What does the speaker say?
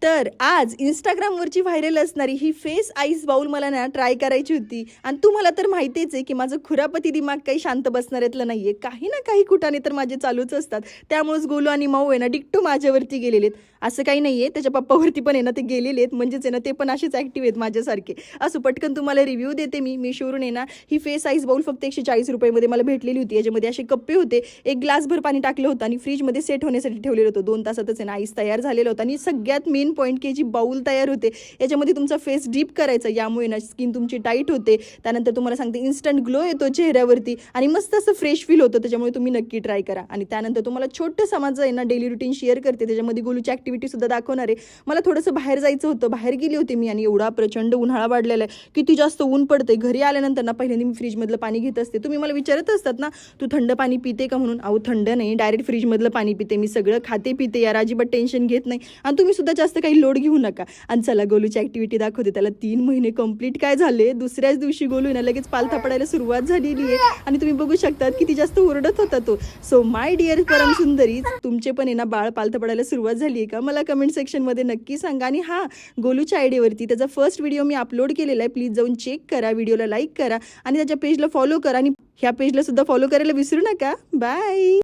तर आज Instagramवरची व्हायरल असणारी ही फेस आईस बाउल मला ना ट्राय करायची होती आणि तुम्हाला तर माहितीच आहे की माझं खुरापती दिमाग काही शांत बसणाऱ्यातलं नाहीये. काही ना काही कुटाणे तर माझे चालूच असतात. त्यामुळेच गोलू आणि माऊ आहे ना डिट्टो माझ्यावरती गेलेले आहेत. असं काही नाहीये, त्याच्या पप्पावरती पण आहे ना ते गेलेले आहेत. म्हणजेच आहे ना ते पण असेच ॲक्टिव्ह आहेत माझ्यासारखे. असं पटकन तुम्हाला रिव्ह्यू देते मी Meeshoवरून आहे ना. ही फेस आईस बाउल फक्त ₹140 मध्ये मला भेटलेली होती. याच्यामध्ये असे कप्पे होते. एक ग्लासभर पाणी टाकलं होतं आणि फ्रीजमध्ये सेट होण्यासाठी ठेवलेलं होतं. 2 तासातच आहे ना आईस तयार झालेलं होतं आणि सगळ्यात मेन पॉईंट की जी बाउल तयार होते याच्यामध्ये तुमचा फेस डीप करायचा. यामुळे ना स्किन तुमची टाईट होते. त्यानंतर तुम्हाला सांगते इन्स्टंट ग्लो येतो चेहऱ्यावरती आणि मस्त असं फ्रेश फील होतं. त्याच्यामुळे तुम्ही नक्की ट्राय करा. आणि त्यानंतर तुम्हाला छोटंसं माझं आहे ना डेली रुटीन शेअर करते. त्याच्यामध्ये गोलूची ॲक्टिव्हिटीसुद्धा दाखवणार आहे. मला थोडंसं बाहेर जायचं होतं. बाहेर गेली होती मी आणि एवढा प्रचंड उन्हाळा वाढलेला आहे. किती जास्त ऊन पडते. घरी आल्यानंतर ना पहिल्यांदा मी फ्रीजमधलं पाणी घेत असते. तुम्ही मला विचारत असतात ना तू थंड पाणी पिते का म्हणून. अहो थंड नाही, डायरेक्ट फ्रीजमधलं पाणी पिते मी. सगळं खाते पिते यार, अजिबात टेन्शन घेत नाही. आणि तुम्ही सुद्धा जास्त काही लोड घेऊ नका. आणि चला गोलूची ॲक्टिव्हिटी दाखवते. त्याला 3 महिने कंप्लीट काय झाले, दुसऱ्याच दिवशी गोलू ना लगेच पालथा पडायला सुरुवात झालेली आहे. आणि तुम्ही बघू शकतात किती जास्त ओरडत होता तो. सो माय डिअर परम सुंदरी, तुमचे पण आहे ना बाळ पालथा पडायला सुरुवात झाली आहे का, मला कमेंट सेक्शनमध्ये नक्की सांगा. आणि हां, गोलूच्या आयडीवरती त्याचा फर्स्ट व्हिडिओ मी अपलोड केलेला आहे. प्लीज जाऊन चेक करा, व्हिडिओला लाईक करा आणि त्याच्या पेजला फॉलो करा. आणि ह्या पेजला सुद्धा फॉलो करायला विसरू नका. बाय.